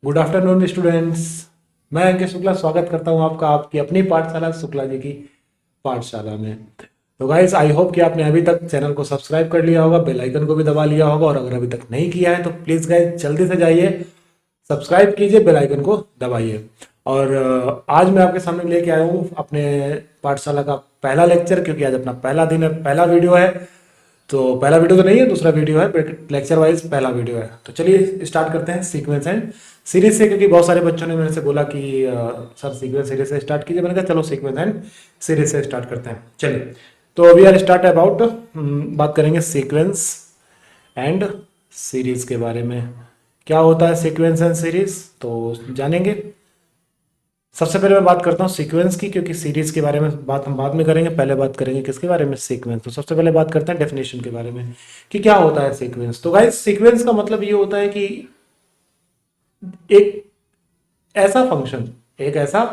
Good afternoon students. मैं अंकित शुक्ला स्वागत करता हूं आपका आपकी अपनी पाठशाला शुक्ला जी की पाठशाला में। तो गाइस आई होप कि आपने अभी तक चैनल को सब्सक्राइब कर लिया होगा, बेल आइकन को भी दबा लिया होगा, और अगर अभी तक नहीं किया है तो प्लीज़ गाइस जल्दी से जाइए, सब्सक्राइब कीजिए, बेल आइकन को दबाइए। और आज मैं आपके सामने लेके आया हूँ अपने पाठशाला का पहला लेक्चर, क्योंकि आज अपना पहला दिन है, पहला वीडियो है। तो पहला वीडियो तो नहीं है, दूसरा वीडियो है, बट लेक्चर वाइज पहला वीडियो है। तो चलिए स्टार्ट करते हैं सीक्वेंस एंड सीरीज से, क्योंकि बहुत सारे बच्चों ने मेरे से बोला कि सर सीक्वेंस सीरीज से स्टार्ट कीजिए। मैंने कहा चलो सीक्वेंस एंड सीरीज से स्टार्ट करते हैं। चलिए, तो वी आर स्टार्ट अबाउट, बात करेंगे सीक्वेंस एंड सीरीज के बारे में। क्या होता है सीक्वेंस एंड सीरीज, तो जानेंगे। सबसे पहले मैं बात करता हूँ सीक्वेंस की, क्योंकि सीरीज के बारे में बात हम बाद में करेंगे। पहले बात करेंगे किसके बारे में, सीक्वेंस। तो सबसे पहले बात करते हैं डेफिनेशन के बारे में कि क्या होता है सीक्वेंस। तो गाइस सीक्वेंस का मतलब ये होता है कि एक ऐसा फंक्शन, एक ऐसा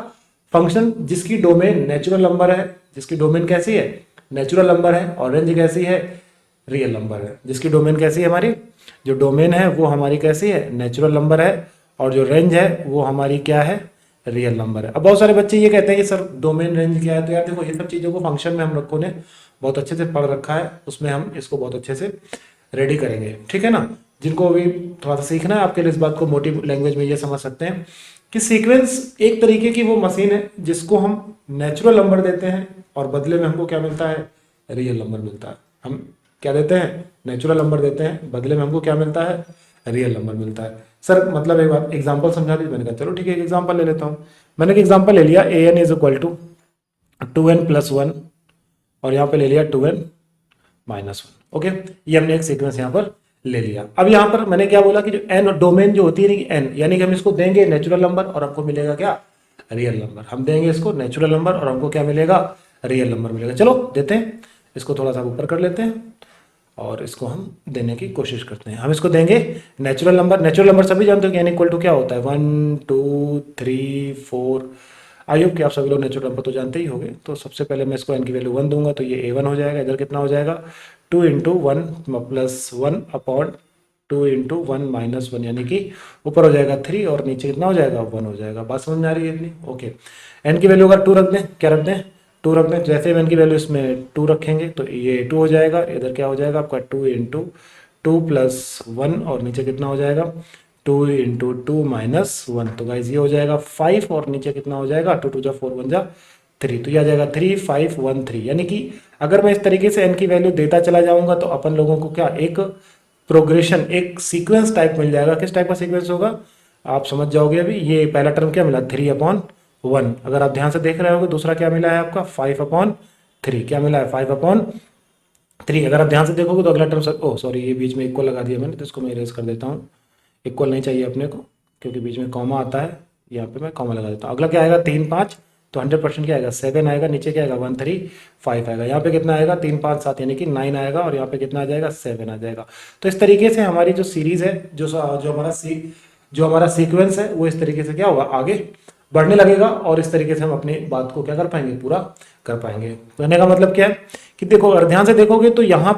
फंक्शन जिसकी डोमेन नेचुरल नंबर है। जिसकी डोमेन कैसी है, नेचुरल नंबर है, और रेंज कैसी है, रियल नंबर है। जिसकी डोमेन कैसी है, हमारी जो डोमेन है वो हमारी कैसी है, नेचुरल नंबर है, और जो रेंज है वो हमारी क्या है, रियल नंबर है। अब बहुत सारे बच्चे ये कहते हैं कि सर डोमेन रेंज क्या है। तो यार देखो, ये सब चीज़ों को फंक्शन में हम लोगों ने बहुत अच्छे से पढ़ रखा है, उसमें हम इसको बहुत अच्छे से रेडी करेंगे, ठीक है ना। जिनको अभी थोड़ा सा सीखना है, आपके लिए इस बात को मोटी लैंग्वेज में ये समझ सकते हैं कि सीक्वेंस एक तरीके की वो मशीन है जिसको हम नेचुरल नंबर देते हैं, और बदले में हमको क्या मिलता है, रियल नंबर मिलता है। हम क्या देते हैं, नेचुरल नंबर देते हैं, बदले में हमको क्या मिलता है, रियल नंबर मिलता है। सर मतलब एक बात एग्जांपल समझा दी। मैंने कहा चलो ठीक है, एक एग्जांपल ले लेता हूँ। मैंने एक एग्जांपल ले लिया, A N is equal to 2n+1, और यहाँ पे ले लिया 2n-1। ओके, ये हमने एक सीक्वेंस यहाँ पर ले लिया। अब यहाँ पर मैंने क्या बोला कि जो एन डोमेन जो होती है एन, यानी कि हम इसको देंगे नेचुरल नंबर और हमको मिलेगा क्या, रियल नंबर। हम देंगे इसको नेचुरल नंबर और हमको क्या मिलेगा, रियल नंबर मिलेगा। चलो देते हैं, इसको थोड़ा सा ऊपर कर लेते हैं और इसको हम देने की कोशिश करते हैं। हम इसको देंगे नेचुरल नंबर। नेचुरल नंबर सभी जानते हो कि एन इक्वल टू क्या होता है, 1 2 3 4। आई होप कि आप सभी लोग नेचुरल नंबर तो जानते ही होंगे। तो सबसे पहले मैं इसको एन की वैल्यू 1 दूंगा, तो ये a1 हो जाएगा। इधर कितना हो जाएगा, 2 into 1 plus 1 upon 2 into 1 minus 1, यानी कि ऊपर हो जाएगा 3 और नीचे कितना हो जाएगा, 1 हो जाएगा। बात समझ में आ रही है इतनी? ओके, एन की वैल्यू अगर 2 रख दें, क्या रख दें, 2 रख दें। जैसे हम एन की वैल्यू इसमें 2 रखेंगे तो ये 2 हो जाएगा। इधर क्या हो जाएगा आपका, 2 इंटू 2 प्लस 1, और नीचे कितना हो जाएगा, 2 इंटू 2 माइनस 1। तो गाइज ये हो जाएगा 5, और नीचे कितना हो जाएगा, 2 2 जा 4 1 जा 3, तो ये आ जाएगा 3 5 1 3। यानी कि अगर मैं इस तरीके से एन की वैल्यू देता चला जाऊंगा तो अपन लोगों को क्या एक प्रोग्रेशन, एक सीक्वेंस टाइप मिल जाएगा। किस टाइप का सीक्वेंस होगा, आप समझ जाओगे। अभी ये पहला टर्म क्या मिला, 3/1। अगर आप ध्यान से देख रहे होगे, दूसरा क्या मिला है आपका, 5/3। क्या मिला है, 5/3। अगर आप ध्यान से देखोगे तो अगला टर्म सर, ओ सॉरी, ये बीच में इक्वल लगा दिया मैंने, तो इसको मैं इरेज कर देता हूँ। इक्वल नहीं चाहिए अपने को, क्योंकि बीच में कॉमा आता है। यहाँ पे मैं कॉमा लगा देता हूँ। अगला क्या आएगा, 3 5, तो 100% क्या आएगा, 7 आएगा। नीचे क्या आएगा, 1 3 5 आएगा। यहाँ पे कितना आएगा, 3 5 7, यानी कि 9 आएगा। और यहाँ पे कितना आ जाएगा, 7 आ जाएगा। तो इस तरीके से हमारी जो सीरीज है, जो हमारा सीक्वेंस है, वो इस तरीके से क्या होगा, आगे बढ़ने लगेगा। और इस तरीके से हम अपनी बात को क्या कर पाएंगे, पूरा कर पाएंगे। कहने का मतलब क्या है कि देखो, अगर ध्यान से देखोगे तो यहाँ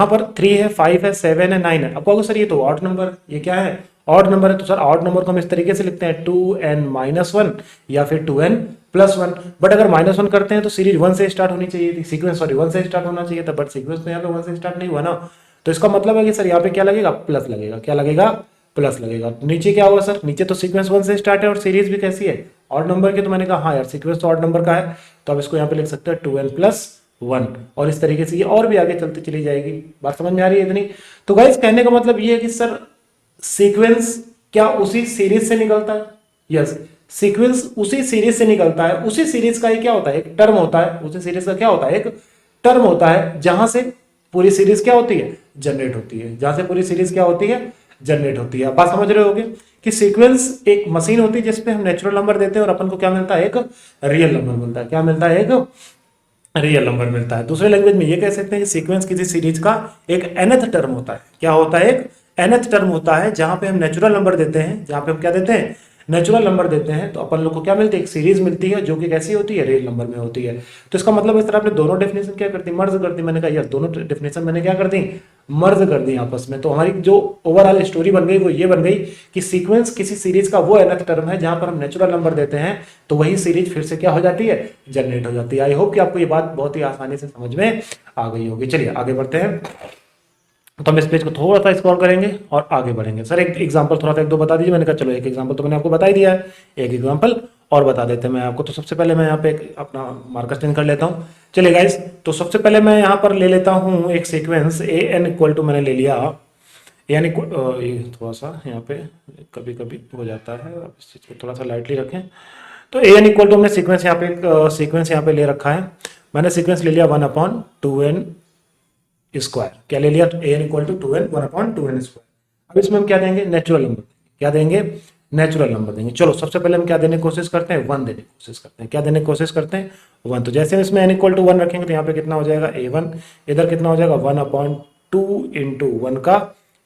पर 3 है, 5 है, 7 है, 9 है। अब कहोगे सर ये तो ऑड नंबर, ये क्या है, ऑड नंबर है। तो सर ऑड नंबर को हम इस तरीके से लिखते हैं 2n-1 या फिर 2n+1। बट अगर -1 करते हैं तो सीरीज 1 से स्टार्ट होनी चाहिए थी, सीक्वेंस सॉरी 1 से स्टार्ट होना चाहिए था। बट सीक्वेंस तो यहाँ पे 1 से स्टार्ट नहीं हुआ ना। तो इसका मतलब है कि सर यहाँ पे क्या लगेगा, प्लस लगेगा। क्या लगेगा, प्लस लगेगा। नीचे क्या होगा सर, नीचे तो सीक्वेंस 1 से स्टार्ट है और सीरीज भी कैसी है, ऑड नंबर की। तो मैंने कहा हाँ यार, सीक्वेंस तो ऑड नंबर का है, तो अब इसको यहाँ पे लिख सकते हैं 2n+1। और इस तरीके से ये और भी आगे चलती चली जाएगी। बात समझ में आ रही है इतनी? तो गाइस कहने का मतलब ये है कि सर सीक्वेंस क्या उसी सीरीज से निकलता है? यस, सीक्वेंस उसी सीरीज से निकलता है। उसी सीरीज का ही क्या होता है, एक टर्म होता है। उसी सीरीज का क्या होता है, एक टर्म होता है, जहां से पूरी सीरीज क्या होती है, जनरेट होती है। जहां से पूरी सीरीज क्या होती है, जनरेट होती है। आप बात समझ रहे होगे कि सीक्वेंस एक मशीन होती है जिसपे हम नेचुरल नंबर देते हैं और अपन को क्या मिलता है, एक रियल नंबर मिलता है। क्या मिलता है, एक रियल नंबर मिलता है। दूसरे लैंग्वेज में ये कह सकते हैं कि सीक्वेंस किसी सीरीज का एक nth टर्म होता है। क्या होता है, एक nth टर्म होता है, जहां पे हम नेचुरल नंबर देते हैं। जहां पे हम क्या देते हैं, नेचुरल नंबर देते हैं, तो अपन लोग को क्या मिलती है, एक सीरीज मिलती है जो कि कैसी होती है, रियल नंबर में होती है। तो इसका मतलब इस तरह आपने दोनों डेफिनेशन क्या कर दी, मर्ज कर दी। मैंने कहा यार दोनों डेफिनेशन मैंने क्या कर दी, मर्ज कर दी आपस में। तो हमारी जो ओवरऑल स्टोरी बन गई वो ये बन गई कि सीक्वेंस किसी सीरीज का वो nth टर्म है जहां पर हम नेचुरल नंबर देते हैं तो वही सीरीज फिर से क्या हो जाती है, जनरेट हो जाती है। आई होप कि आपको ये बात बहुत ही आसानी से समझ में आ गई होगी। चलिए आगे बढ़ते हैं। तो हम इस पेज को थोड़ा सा स्क्रॉल करेंगे और आगे बढ़ेंगे। सर एक एग्जांपल थोड़ा सा एक दो बता दीजिए। मैंने कहा चलो एक एग्जांपल तो मैंने आपको बता ही दिया है, एक एग्जांपल और बता देते हैं मैं आपको। तो सबसे पहले मैं यहाँ पे अपना मार्कर चेंज कर लेता हूँ। चलिए गाइस, तो सबसे पहले मैं यहाँ पर ले लेता हूँ एक sequence A N equal to, मैंने ले लिया यानी ये थोड़ा सा यहाँ पे कभी कभी हो जाता है, आप इस चीज़ को थोड़ा सा लाइटली रखें। तो ए एन इक्वल टू हमने सीक्वेंस यहाँ पे एक सीक्वेंस यहाँ पे ले रखा है। मैंने सीक्वेंस ले लिया 1/2n स्क्वायर। क्या ले लिया, A N equal to 2n 1/2n square. अब इसमें हम क्या देंगे, नेचुरल नंबर। क्या देंगे, नेचुरल नंबर देंगे। चलो सबसे पहले हम क्या देने की कोशिश करते हैं, 1 देने की कोशिश करते हैं। क्या देने की कोशिश करते हैं, 1। तो जैसे हम इसमें n इक्वल टू 1 रखेंगे तो यहाँ पे कितना हो जाएगा a1, इधर कितना हो जाएगा 1/2 इंटू 1 का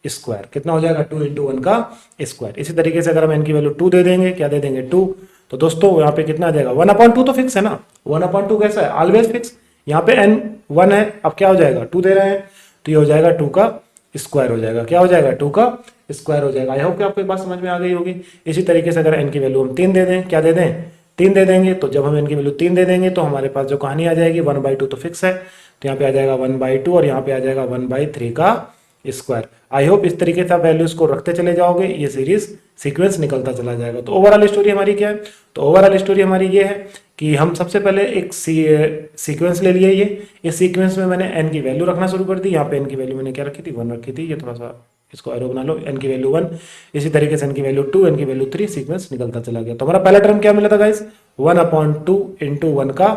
स्क्वायर। कितना हो जाएगा 2 इंटू 1 का स्क्वायर। इसी तरीके से अगर हम n की वैल्यू 2 दे देंगे, क्या दे देंगे 2, तो दोस्तों यहाँ पे कितना आ जाएगा 1/2 तो फिक्स है ना, 1/2 कैसा है, ऑलवेज फिक्स। यहाँ पे n 1 है, अब क्या हो जाएगा 2 दे रहे हैं तो ये हो जाएगा 2 का स्क्वायर हो जाएगा। क्या हो जाएगा 2 का स्क्वायर हो जाएगा। आई होप कि आपको एक बात समझ में आ गई होगी। इसी तरीके से अगर n की वैल्यू हम 3 दे दें, क्या दे दें 3 दे देंगे, तो जब हम n की वैल्यू 3 दे देंगे तो हमारे पास जो कहानी आ जाएगी 1/2 तो फिक्स है, तो यहाँ पे आ जाएगा 1/2 और यहाँ पे आ जाएगा 1/3 का स्क्वायर। आई होप इस तरीके से आप वैल्यूज को रखते चले जाओगे, ये सीरीज सीक्वेंस निकलता चला जाएगा। तो ओवरऑल स्टोरी हमारी क्या है, तो ओवरऑल स्टोरी हमारी ये है कि हम सबसे पहले एक सीक्वेंस ले लिए। ये इस सीक्वेंस में मैंने n की वैल्यू रखना शुरू कर दी। यहाँ पे n की वैल्यू मैंने क्या रखी थी, 1 रखी थी। ये थोड़ा सा इसको एरो बना लो, n की वैल्यू 1, इसी तरीके से n की वैल्यू 2, n की वैल्यू 3, सीक्वेंस निकलता चला गया। तो हमारा पहला टर्म क्या मिला था गाइस, 1/2 इंटू 1 का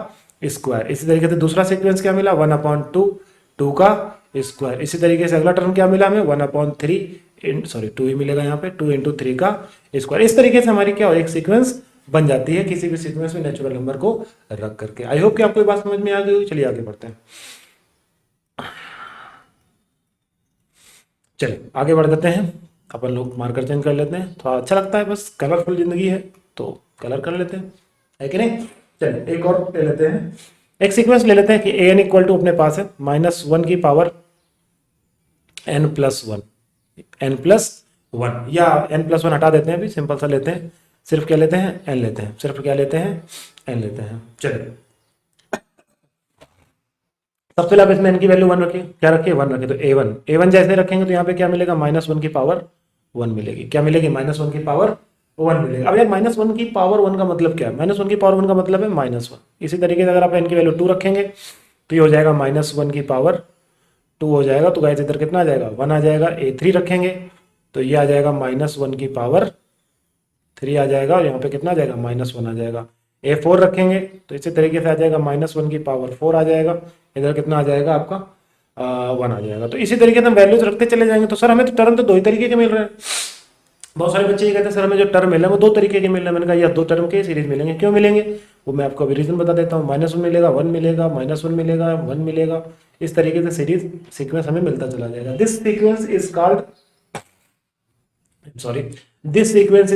स्क्वायर। इसी तरीके से दूसरा सीक्वेंस क्या मिला, 1/2 2 का स्क्वायर। इसी तरीके से अगला टर्म क्या मिला हमें, 1/3 सॉरी 2 ही मिलेगा यहाँ पे, 2 इंटू 3 का स्क्वायर। इस तरीके से हमारी क्या हो, एक सीक्वेंस बन जाती है किसी भी सीक्वेंस में नेचुरल नंबर को रख करके। आई होप कि आपको ये बात समझ में आ गई होगी। चलिए आगे बढ़ते हैं। चलिए आगे बढ़ जाते हैं। अपन लोग मार्कर चेंज कर लेते हैं, थोड़ा अच्छा लगता है, बस कलरफुल जिंदगी है तो कलर कर लेते हैं, है कि नहीं। चलिए एक और ले लेते हैं, एक सीक्वेंस ले लेते हैं कि ए एन इक्वल टू अपने पास है -1 की पावर n+1, n+1 या n+1 हटा देते हैं, अभी सिंपल सा लेते हैं, सिर्फ क्या लेते हैं n लेते हैं, सिर्फ क्या लेते हैं n लेते हैं। चलिए सबसे पहले आप इसमें n की वैल्यू 1 रखिए, क्या रखिए 1 रखिए, तो a1 जैसे रखेंगे तो यहाँ पे क्या मिलेगा -1 की पावर 1 मिलेगी। क्या मिलेगी, -1 की पावर 1 मिलेगा। अब यार -1 की पावर 1 का मतलब क्या है, -1 की पावर 1 का मतलब है -1। इसी तरीके से अगर आप n की वैल्यू 2 रखेंगे तो ये हो जाएगा -1 की पावर 2 हो जाएगा। तो गाइस इधर कितना आ जाएगा 1 आ जाएगा। a3 रखेंगे तो ये आ जाएगा -1 की पावर 3 आ जाएगा और यहाँ पे कितना आ जाएगा -1 आ जाएगा। a4 रखेंगे तो इसी तरीके से आ जाएगा -1 की पावर 4 आ जाएगा। इधर कितना आ जाएगा आपका 1 आ जाएगा। तो इसी तरीके से हम वैल्यूज रखते चले जाएंगे। तो सर हमें तो टर्म तो 2 ही तरीके के मिल रहे हैं। बहुत सारे बच्चे ये कहते हैं सर हमें जो टर्म मिल रहे हैं वो 2 तरीके के मिल रहे हैं। मैंने कहा यह 2 टर्म के सीरीज मिलेंगे, क्यों मिलेंगे वो मैं आपको अभी रीजन बता देता हूँ। -1 मिलेगा, 1 मिलेगा, -1 मिलेगा, 1 मिलेगा, इस तरीके से सीरीज सीक्वेंस हमें मिलता चला जाएगा। This sequence is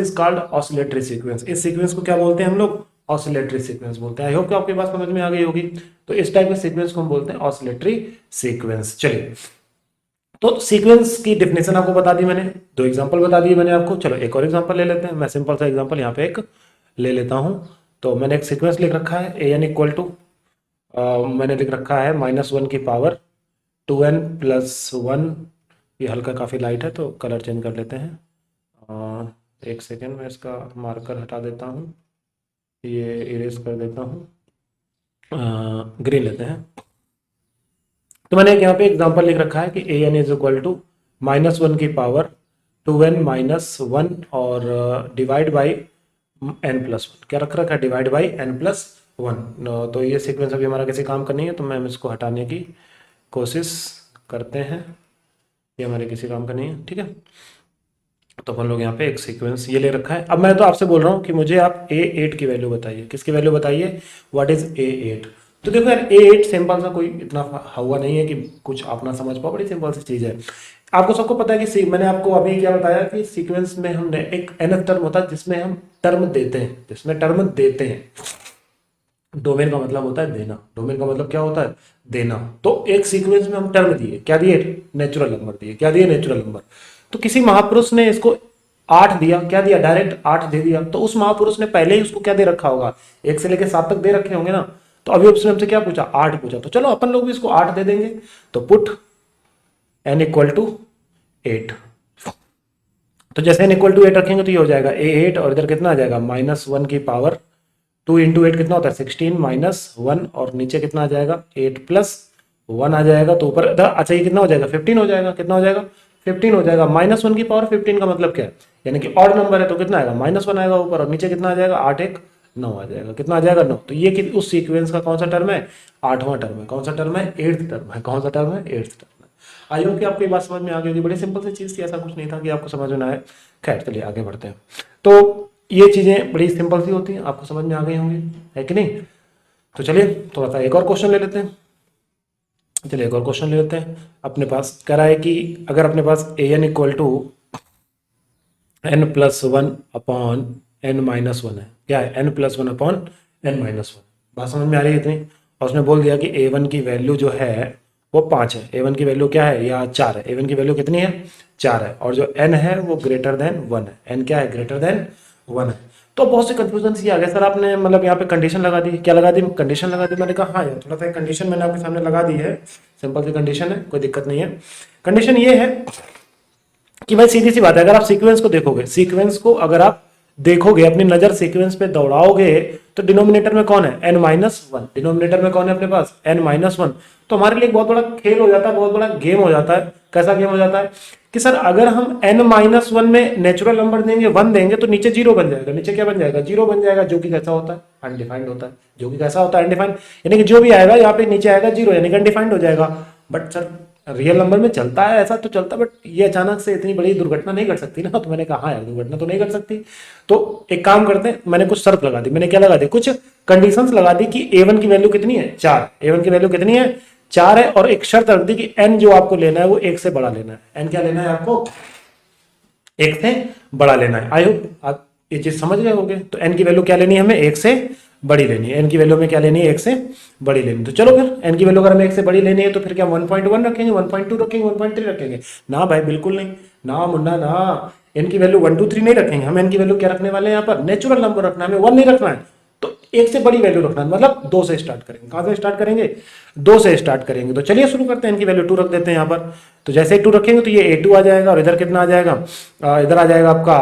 called oscillatory sequence. इस सीक्वेंस को क्या बोलते हैं हम लोग, ऑसिलेटरी सीक्वेंस बोलते हैं। आई होप कि आपके पास समझ में आ गई होगी। तो इस टाइप के सीक्वेंस को हम बोलते हैं ऑसिलेटरी सीक्वेंस। चलिए तो सीक्वेंस की डेफिनेशन आपको बता दी मैंने, 2 एग्जांपल बता दिए मैंने आपको। चलो एक और एग्जांपल ले लेते हैं। मैं सिंपल सा एग्जांपल यहाँ पे एक ले लेता हूँ। तो मैंने एक सीक्वेंस लिख रखा है ए एन इक्वल टू मैंने लिख रखा है -1 की पावर 2n+1। ये हल्का काफ़ी लाइट है तो कलर चेंज कर लेते हैं। एक सेकेंड में इसका मार्कर हटा देता हूँ, ये इरेज कर देता हूँ, ग्रीन लेते हैं। तो मैंने यहाँ पे एग्जांपल लिख रखा है कि ए एन इज इक्वल टू -1 की पावर 2n-1 और डिवाइड बाई n+1। क्या रख रखा है, डिवाइड बाई n+1। तो ये सीक्वेंस अभी हमारा किसी काम का नहीं है तो मैं इसको हटाने की कोशिश करते हैं, ये हमारे किसी काम का नहीं है, ठीक है। तो अपन लोग यहाँ पे एक सीक्वेंस ये ले रखा है। अब मैं तो आपसे बोल रहा हूँ कि मुझे आप a8 की वैल्यू बताइए। किसकी वैल्यू बताइए, व्हाट इज a8। तो देखो यार a8 सिंपल सा कोई इतना हुआ नहीं है कि कुछ आप ना समझ पाओ, बड़ी सिंपल सी चीज़ है। आपको सबको पता है कि मैंने आपको अभी क्या बताया कि सीक्वेंस में हमने एक nth टर्म होता है जिसमें हम टर्म देते हैं, डोमेन का मतलब होता है देना, डोमेन का मतलब क्या होता है, देना। तो एक सीक्वेंस में हम टर्म दिए, क्या दिए, नेचुरल नंबर दिए, क्या दिए, नेचुरल नंबर। तो किसी महापुरुष ने इसको 8 दिया, क्या दिया, डायरेक्ट 8 दे दिया, तो उस महापुरुष ने पहले ही उसको क्या दे रखा होगा, 1 से लेकर 7 तक दे रखे होंगे ना। तो अभी उसने हमसे क्या पूछा, 8 पूछा, तो चलो अपन लोग भी इसको 8 दे देंगे। तो पुट n इक्वल टू 8। तो जैसे n इक्वल टू 8 रखेंगे तो ये हो जाएगा a8, और इधर कितना आ जाएगा, -1 की पावर 2 इंटू 8 कितना होता है, 16 -1, और नीचे कितना आ जाएगा, 8 प्लस 1 आ जाएगा। तो ऊपर अच्छा ये कितना हो जाएगा, 15 हो जाएगा, कितना हो जाएगा, 15 हो जाएगा। -1 की पावर 15 का मतलब क्या है, यानी कि ऑड नंबर है तो कितना आएगा, -1 आएगा ऊपर, और नीचे कितना आ जाएगा, 8 1 9 आ जाएगा, कितना आ जाएगा, 9। तो ये उस सीक्वेंस का कौन सा टर्म है, 8वां टर्म है। कौन सा टर्म है, 8th टर्म है। कौन सा टर्म है, 8th टर्म है। आई होप कि आपको ये बात समझ में आ गई होगी। बड़ी सिंपल सी चीज़ थी, ऐसा कुछ नहीं था कि आपको समझ में ना आए। खैर चलिए आगे बढ़ते हैं। तो ये चीज़ें बड़ी सिंपल सी होती हैं, आपको समझ में आ गई होंगी, है कि नहीं। तो चलिए थोड़ा सा एक और क्वेश्चन ले लेते हैं। चलिए एक और क्वेश्चन ले लेते हैं। अपने पास कह रहा है कि अगर अपने पास A N equal to n+1 upon n-1 है, क्या है, n+1 अपॉन n-1। बात समझ में आ रही है इतनी। और उसने बोल दिया कि a1 की वैल्यू जो है वो 5 है। a1 की वैल्यू क्या है, या 4 है। a1 की वैल्यू कितनी है, 4 है, और जो n है वो ग्रेटर देन 1 है। n क्या है, ग्रेटर देन 1 है। तो बहुत से कंफ्यूजन सी आ गया, सर आपने मतलब यहाँ पे कंडीशन लगा दी, क्या लगा दी, कंडीशन लगा दी। मैंने कहा हाँ यार, थोड़ा सा कंडीशन मैंने आपके सामने लगा दी है, सिंपल सी कंडीशन है, कोई दिक्कत नहीं है। कंडीशन ये है कि भाई सीधी सी बात है, अगर आप सीक्वेंस को देखोगे, सीक्वेंस को अगर आप देखोगे, अपनी नजर सीक्वेंस पे दौड़ाओगे, तो डिनोमिनेटर में कौन है, n-1। डिनोमिनेटर में कौन है अपने पास, n-1। तो हमारे लिए एक बहुत बड़ा खेल हो जाता है, बहुत बड़ा गेम हो जाता है। कैसा गेम हो जाता है कि सर अगर हम n-1 में नेचुरल नंबर देंगे 1 देंगे, तो नीचे 0 बन जाएगा। नीचे क्या बन जाएगा, 0 बन जाएगा, जो कि कैसा होता है, अनडिफाइंड होता है। जो कि कैसा होता है, अनडिफाइंड, यानी कि जो भी आएगा यहाँ पे नीचे आएगा 0, यानी कि अनडिफाइंड हो जाएगा। बट सर रियल नंबर में चलता है ऐसा, तो चलता, बट ये अचानक से इतनी बड़ी दुर्घटना नहीं घट सकती ना। तो मैंने कहा हाँ यार, दुर्घटना तो नहीं घट सकती। तो एक काम करते हैं, मैंने कुछ शर्त लगा दी। मैंने क्या लगा दी, कुछ कंडीशंस लगा दी कि a1 की वैल्यू कितनी है, 4। a1 की वैल्यू कितनी है, 4 है। और एक शर्त रख दी कि n जो आपको लेना है वो 1 से बड़ा लेना है। n क्या लेना है आपको, 1 से बड़ा लेना है। आई होप आप ये चीज समझ रहे होंगे। तो n की वैल्यू क्या लेनी है हमें, 1 से बड़ी लेनी है। n की वैल्यू में क्या लेनी है, 1 से बड़ी लेनी है। तो चलो फिर n की वैल्यू अगर हमें 1 से बड़ी लेनी है, तो फिर क्या 1.1 रखेंगे, 1.2 रखेंगे, 1.3 रखेंगे, ना भाई बिल्कुल नहीं, ना मुन्ना ना। n की वैल्यू 1 2 3 नहीं रखेंगे हम। n की वैल्यू क्या रखने वाले हैं यहाँ पर, नेचुरल नंबर रखना है हमें, 1 नहीं रखना है। तो 1 से बड़ी वैल्यू रखना है, मतलब 2 से स्टार्ट करेंगे। कहां से स्टार्ट करेंगे, 2 से स्टार्ट करेंगे। तो चलिए शुरू करते हैं, इनकी वैल्यू 2 रख देते हैं यहाँ पर। तो जैसे 2 रखेंगे तो ये a2 आ जाएगा, और इधर कितना आ जाएगा, इधर आ जाएगा आपका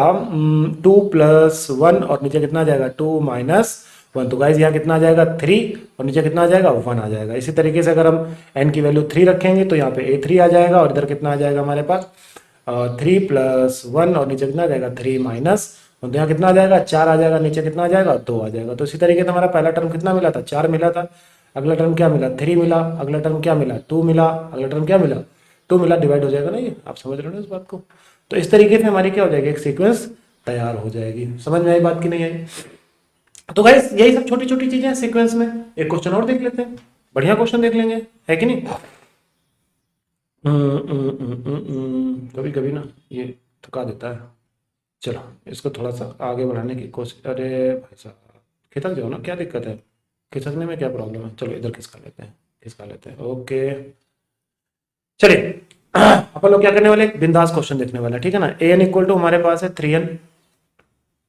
2 + 1, और नीचे कितना आ जाएगा, 2 - 1। तो गाइज यहाँ कितना आ जाएगा, 3, और नीचे कितना आ जाएगा, 1 आ जाएगा। इसी तरीके से अगर हम n की वैल्यू 3 रखेंगे तो यहाँ पे a3 आ जाएगा, और इधर कितना आ जाएगा हमारे पास 3 + 1, और नीचे कितना आ जाएगा, 3 - तो यहाँ कितना आ जाएगा, 4 आ जाएगा, नीचे कितना आ जाएगा, 2 आ जाएगा। तो इसी तरीके से हमारा पहला टर्म कितना मिला था, 4 मिला था। अगला टर्म क्या मिला, 3 मिला। अगला टर्म क्या मिला, 2 मिला। अगला टर्म क्या मिला, 2 मिला। डिवाइड हो जाएगा ना, ये आप समझ रहे हो ना इस बात को। तो इस तरीके से हमारी क्या हो जाएगी, एक सीक्वेंस तैयार हो जाएगी। समझ में आई बात की नहीं आई। तो गाइस यही सब छोटी छोटी चीजें हैं सीक्वेंस में। एक क्वेश्चन और देख लेते हैं, बढ़िया क्वेश्चन देख लेंगे, है कि नहीं। कभी कभी ना ये थका देता है। चलो इसको थोड़ा सा आगे बढ़ाने की कोशिश। अरे भाई साहब खिसक जाओ ना, क्या दिक्कत है, खिसकने में क्या प्रॉब्लम है। चलो इधर खिसका लेते हैं, खिसका लेते हैं। ओके चलिए अपन लोग क्या करने वाले, एक बिंदास क्वेश्चन देखने वाले हैं, ठीक है ना। ए एन इक्वल टू हमारे पास है 3n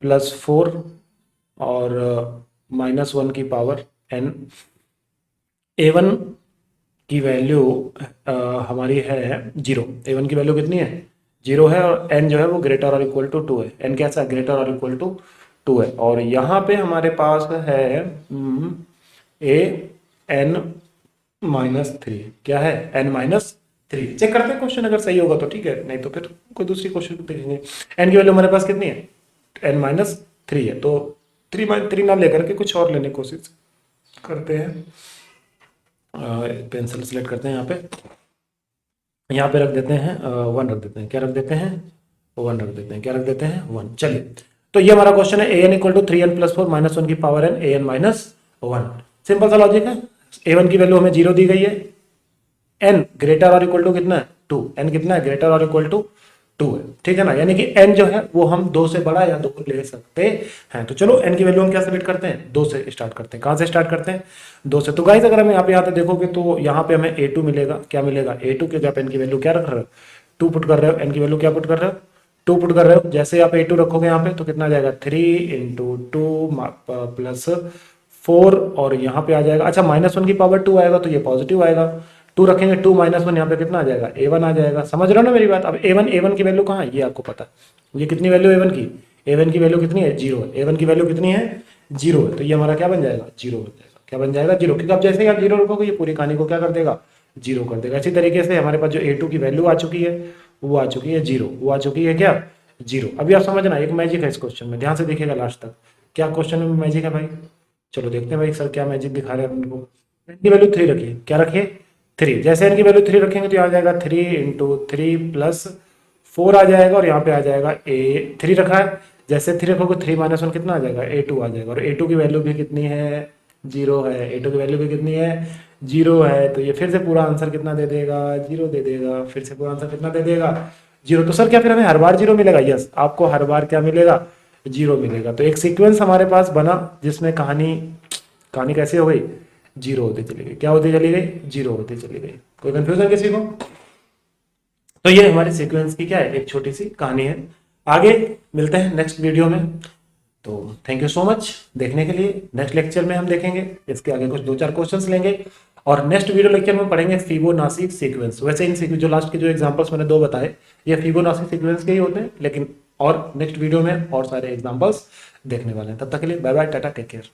+ 4 और -1 की पावर n। a1 की वैल्यू हमारी है 0। a1 की वैल्यू कितनी है, 0 है, और n जो है वो ग्रेटर और इक्वल टू 2 है। n कैसा है, ग्रेटर और इक्वल टू 2 है। और यहाँ पे हमारे पास है n-3। क्या है, n-3। चेक करते हैं क्वेश्चन, अगर सही होगा तो ठीक है, नहीं तो फिर कोई दूसरी क्वेश्चन देखेंगे। n की वैल्यू हमारे पास कितनी है, n-3 है। तो 3 ना लेकर के कुछ और लेने की कोशिश करते हैं। पेंसिल सेलेक्ट करते हैं, यहाँ पे रख देते हैं 1 रख देते हैं। क्या रख देते हैं, 1 रख देते हैं। क्या रख देते हैं, 1। चलिए तो ये हमारा क्वेश्चन है, an इक्वल टू 3n + 4 -1 की पावर n, an - 1। सिंपल सा लॉजिक है। a1 की वैल्यू हमें 0 दी गई है, n ग्रेटर और इक्वल टू कितना है, 2। n कितना है, ग्रेटर और इक्वल टू 2 है, ठीक है ना। यानी कि n जो है वो हम 2 से बड़ा या 2 ले सकते हैं। तो चलो n की वैल्यू हम क्या सबमिट करते हैं, 2 से स्टार्ट करते हैं। कहाँ से स्टार्ट करते हैं, 2 से। तो गाइस अगर हम यहाँ पे आते देखोगे तो यहाँ पे हमें a2 मिलेगा। क्या मिलेगा, a2 के जब n की वैल्यू क्या रख रहे हो, 2 पुट कर रहे हो, n की वैल्यू क्या पुट कर रहे हो, 2 पुट कर रहे हो। जैसे आप a2 रखोगे यहाँ पे तो कितना आ जाएगा, 3 इंटू 2 प्लस 4 और यहाँ पे आ जाएगा, अच्छा -1 की पावर 2 आएगा तो ये पॉजिटिव आएगा। 2 रखेंगे, 2 -1 यहाँ पे कितना आ जाएगा, a1 आ जाएगा। समझ रहे हो ना मेरी बात। अब a1 की वैल्यू कहाँ है ये आपको पता है। ये कितनी वैल्यू a1 की, a1 की वैल्यू कितनी है, 0 है। a1 की वैल्यू कितनी है, 0 है। तो ये हमारा क्या बन जाएगा, 0 बन जाएगा। क्या बन जाएगा, 0। क्योंकि अब जैसे ही आप 0 रखोगे ये पूरी कहानी को क्या कर देगा, 0 कर देगा। इसी तरीके से हमारे पास जो a2 की वैल्यू आ चुकी है वो आ चुकी है 0, वो आ चुकी है क्या, 0। अभी आप समझना, एक मैजिक है इस क्वेश्चन में, ध्यान से देखिएगा लास्ट तक। क्या क्वेश्चन में मैजिक है भाई, चलो देखते हैं भाई सर क्या मैजिक दिखा रहे हैं अपन को। n की वैल्यू 3 रखिए, क्या रखिए, 3। जैसे n की वैल्यू 3 रखेंगे तो यहाँ आ जाएगा 3 इंटू 3 प्लस 4 आ जाएगा और यहाँ पे आ जाएगा a3 रखा है। जैसे 3 रखोगे 3 -1 कितना आ जाएगा, a2 आ जाएगा। और a2 की वैल्यू भी कितनी है, 0 है। a2 की वैल्यू भी कितनी है, 0 है। तो ये फिर से पूरा आंसर कितना दे देगा, 0 दे देगा। फिर से पूरा आंसर कितना दे देगा, 0। तो सर क्या फिर हमें हर बार 0 मिलेगा, यस आपको हर बार क्या मिलेगा, 0 मिलेगा। तो एक सीक्वेंस हमारे पास बना जिसमें कहानी कहानी कैसे हो गई, 0 होती चली गई। क्या होती चली गई, 0 होती चली गई। कोई कंफ्यूजन किसी को। तो ये हमारे सीक्वेंस की क्या है, एक छोटी सी कहानी है। आगे मिलते हैं नेक्स्ट वीडियो में। तो थैंक यू सो मच देखने के लिए। नेक्स्ट लेक्चर में हम देखेंगे इसके आगे कुछ 2-4 क्वेश्चंस लेंगे और नेक्स्ट वीडियो लेक्चर में पढ़ेंगे फिबोनाची सीक्वेंस। वैसे इन सीक्वेंस जो लास्ट के जो एग्जांपल्स मैंने 2 बताए ये फिबोनाची सीक्वेंस के ही होते हैं, लेकिन और नेक्स्ट वीडियो में और सारे एग्जांपल्स देखने वाले हैं। तब तक के लिए bye bye, tata, take care.